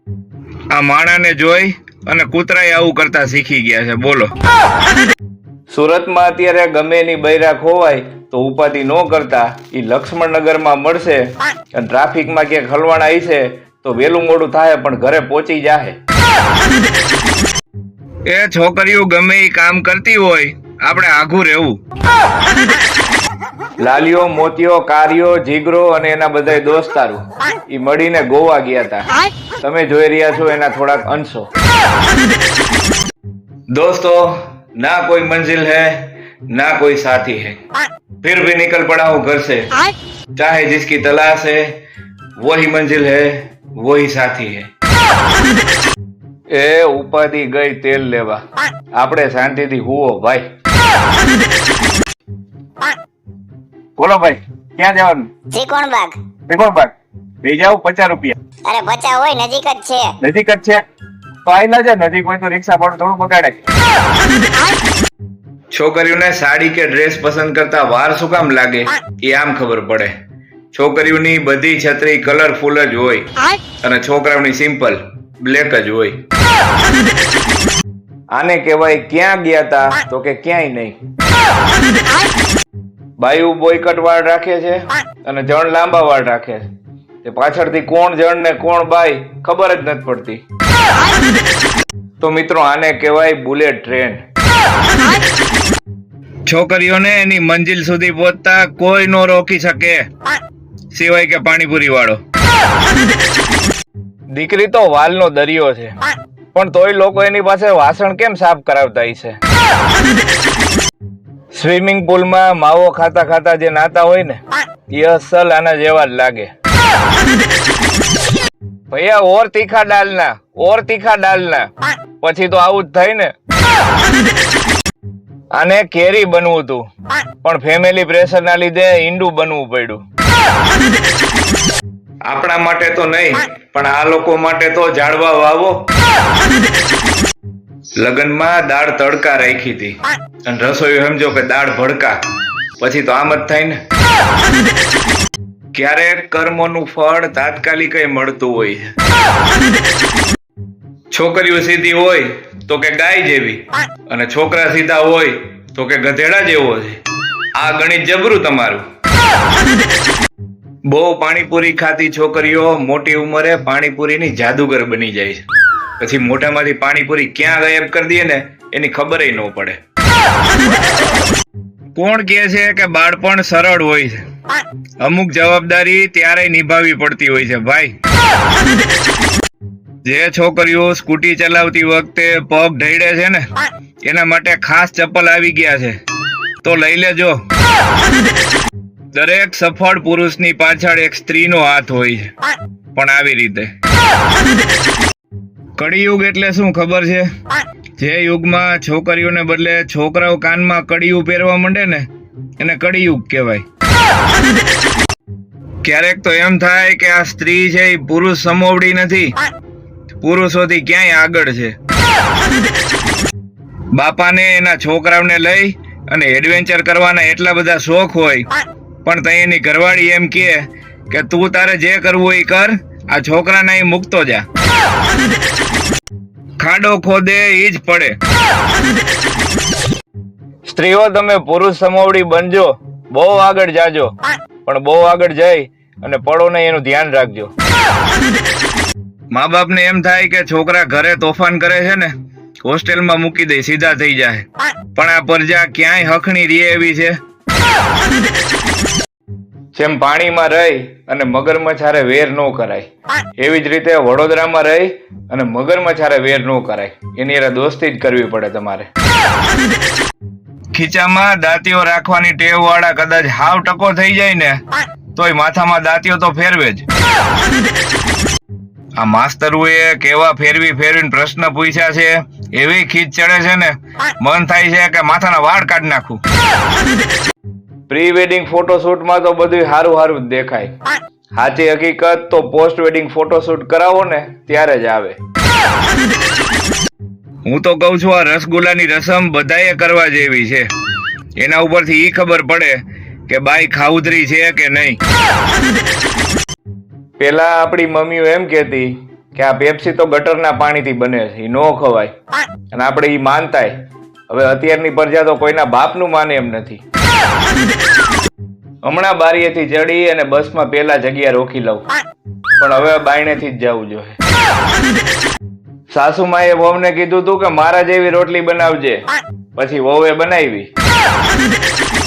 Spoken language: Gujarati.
આ માણાને જોઈ અને કૂતરાએ આવું કરતા શીખી ગયા છે. બોલો. સુરતમાં અત્યારે ગમે એની બૈરા ખોવાય તો ઉપાધિ ન કરતા એ લક્ષ્મણનગરમાં મળશે અને ટ્રાફિકમાં ક્યાંક હલવાણા હશે તો વેલું મોડું થાય પણ ઘરે પહોંચી જાય. એ છોકરીઓ ગમે એ કામ કરતી હોય આપણે આઘું રહેવું. લાલિયો, મોતિયો, કારિયો, જીગરો અને એના બધા દોસ્તારો એ મળીને ગોવા ગયા હતા. તમે જોઈ રહ્યા છો એના થોડાક અંશો. दोस्तों, ना कोई मंजिल है ना कोई साथी है, फिर भी निकल पड़ा हूँ घर से. चाहे जिसकी तलाश है वही मंजिल है वही साथी है. એ ઉપાધિ ગઈ તેલ લેવા, આપણે શાંતિથી હુવો ભાઈ. બોલો ભાઈ, ક્યાં જવાનું? ત્રિકોણબાગ. ત્રિકોણબાગ લઈ જાવ. 50 રૂપિયા. અરે 50 હોય, નજીક જ છે. નજીક જ છે તો આયલા છે. નજીક હોય તો રિક્ષા ભાડું થોડું બગાડે. છોકરીઓને સાડી કે ડ્રેસ પસંદ કરતા વાર શું કામ લાગે એ આમ ખબર પડે. છોકરીઓની બધી છત્રી કલરફુલ જ હોય અને છોકરાઓની સિમ્પલ બ્લેક જ હોય. આને કહેવાય ક્યાં ગયા તા તો કે ક્યાંય નહીં. બાયુ બોયકટ વાળ રાખે છે અને જણ લાંબા વાળ રાખે છે. તે પાછળથી કોણ જણ ને કોણ બાય ખબર જ નથી પડતી. તો મિત્રો આને કહેવાય બુલેટ ટ્રેન. છોકરીઓને એની મંજિલ સુધી પહોંચતા કોઈ નો રોકી શકે સિવાય કે પાણીપુરી વાળો. દીકરી તો વાલનો દરિયો છે પણ તોય લોકો એની પાસે વાસણ કેમ સાફ કરાવતા હશે? સ્વિમિંગ પુલમાં માવો ખાતા ખાતા જે નાતા હોય ને એ અસલ આના જેવા જ લાગે. ભૈયા ઓર તીખા ડાલના, ઓર તીખા ડાલના. પછી તો આવું જ થાય ને. આને કેરી બનવું હતું પણ ફેમિલી પ્રેશર ના લીધે ઈંડું બનવું પડ્યું. આપણા માટે તો નહીં પણ આ લોકો માટે તો ઝાડવા વાવો. લગ્નમાં દાળ તડકા રાખી હતી અને રસોઈ સમજો કે દાળ ભડકા. પછી તો આમ જ થાય ને. ક્યારેક કર્મોનું ફળ તાત્કાલિક મળતું હોય. છોકરીઓ સીધી હોય તો કે ગાય જેવી અને છોકરા સીધા હોય તો કે ગધેડા જેવો છે. આ ગણિત જબરું તમારું. બહુ પાણીપુરી ખાતી છોકરીઓ મોટી ઉંમરે પાણીપુરીની જાદુગર બની જાય છે. પછી મોઢામાંથી પાણીપુરી ક્યાં ગાયબ કરી દે ને એની ખબર ન પડે. કોણ કહે છે કે બાળપણ સરળ હોય છે? અમુક જવાબદારી ત્યારે નિભાવવી પડતી હોય છે ભાઈ. જે છોકરીઓ સ્કૂટી ચલાવતી વખતે પગ ઢળે છે ને એના માટે ખાસ ચપ્પલ આવી ગયા છે તો લઈ લેજો. દરેક સફળ પુરુષની પાછળ એક સ્ત્રીનો હાથ હોય છે પણ આવી રીતે. કળિયુગ એટલે શું ખબર છે? જે યુગમાં છોકરીઓને બદલે છોકરાઓ કાનમાં કડિયું પહેરવા માંડે ને એને કળિયુગ કહેવાય. ક્યારેક તો એમ થાય કે આ સ્ત્રી છે એ પુરુષ સમોવડી નથી, પુરુષોથી ક્યાંય આગળ છે. બાપાને એના છોકરાઓને લઈ અને એડવેન્ચર કરવાના એટલા બધા શોખ હોય પણ તઈ એની ઘરવાળી એમ કહે કે તું તારે જે કરવું એ કર, આ છોકરાને અહીં મૂકતો જા. ખાડો ખોદે ઈ જ પડે. સ્ત્રીઓ તમે પુરુષ સમોવડી બનજો, બહુ આગળ જાજો પણ બહુ આગળ જઈ અને પડો નહીં એનું ધ્યાન રાખજો. મા બાપ ને એમ થાય કે છોકરા ઘરે તોફાન કરે છે ને હોસ્ટેલમાં મૂકી દે સીધા થઈ જાય પણ આ પરજા ક્યાંય હખણી રહે એવી છે. જેમ પાણીમાં રહી અને મગરમચ્છ હારે વેર ન કરાય એવી જ રીતે વડોદરામાં રહી અને મગરમચ્છ હારે વેર ન કરાય. એની હારે દોસ્તી જ કરવી પડે તમારે. ખીચામાં દાંતીઓ રાખવાની ટેવ વાળા કદાચ હાવ ટકો થઈ જાય ને તોય માથામાં દાંતીઓ તો ફેરવે જ. આ માસ્તરોએ કેવા ફેરવીને પ્રશ્ન પૂછ્યા છે એવી ખીચ ચડે છે ને મન થાય છે કે માથાના વાળ કાઢી નાખું. પ્રી વેડિંગ ફોટોશૂટમાં તો બધું સારું જ દેખાય. સાચી હકીકત તો પોસ્ટ વેડિંગ ફોટોશૂટ કરાવો ને ત્યારે જ આવે. હું તો કઉ છું આ રસગુલ્લાની રસમ બધાએ કરવા જેવી છે. એના ઉપરથી ઈ ખબર પડે કે બાઈ ખાઉધરી છે કે નહીં. પેલા આપણી મમ્મીઓ એમ કહેતી કે આ પેપ્સી તો ગટરના પાણીથી બને છે, એ નો ખવાય. અને આપણે ઈ માનતાય. હવે અત્યારની પ્રજા તો કોઈના બાપનું માને એમ નથી. હમણાં બારીએથી ચડી અને બસમાં પેલા જગ્યા રોકી લઉં, પણ હવે બાયણેથી જ જવું જોઈએ. સાસુમાએ વહુને કીધું તું કે મારા જેવી રોટલી બનાવજે, પછી વહુએ બનાવી.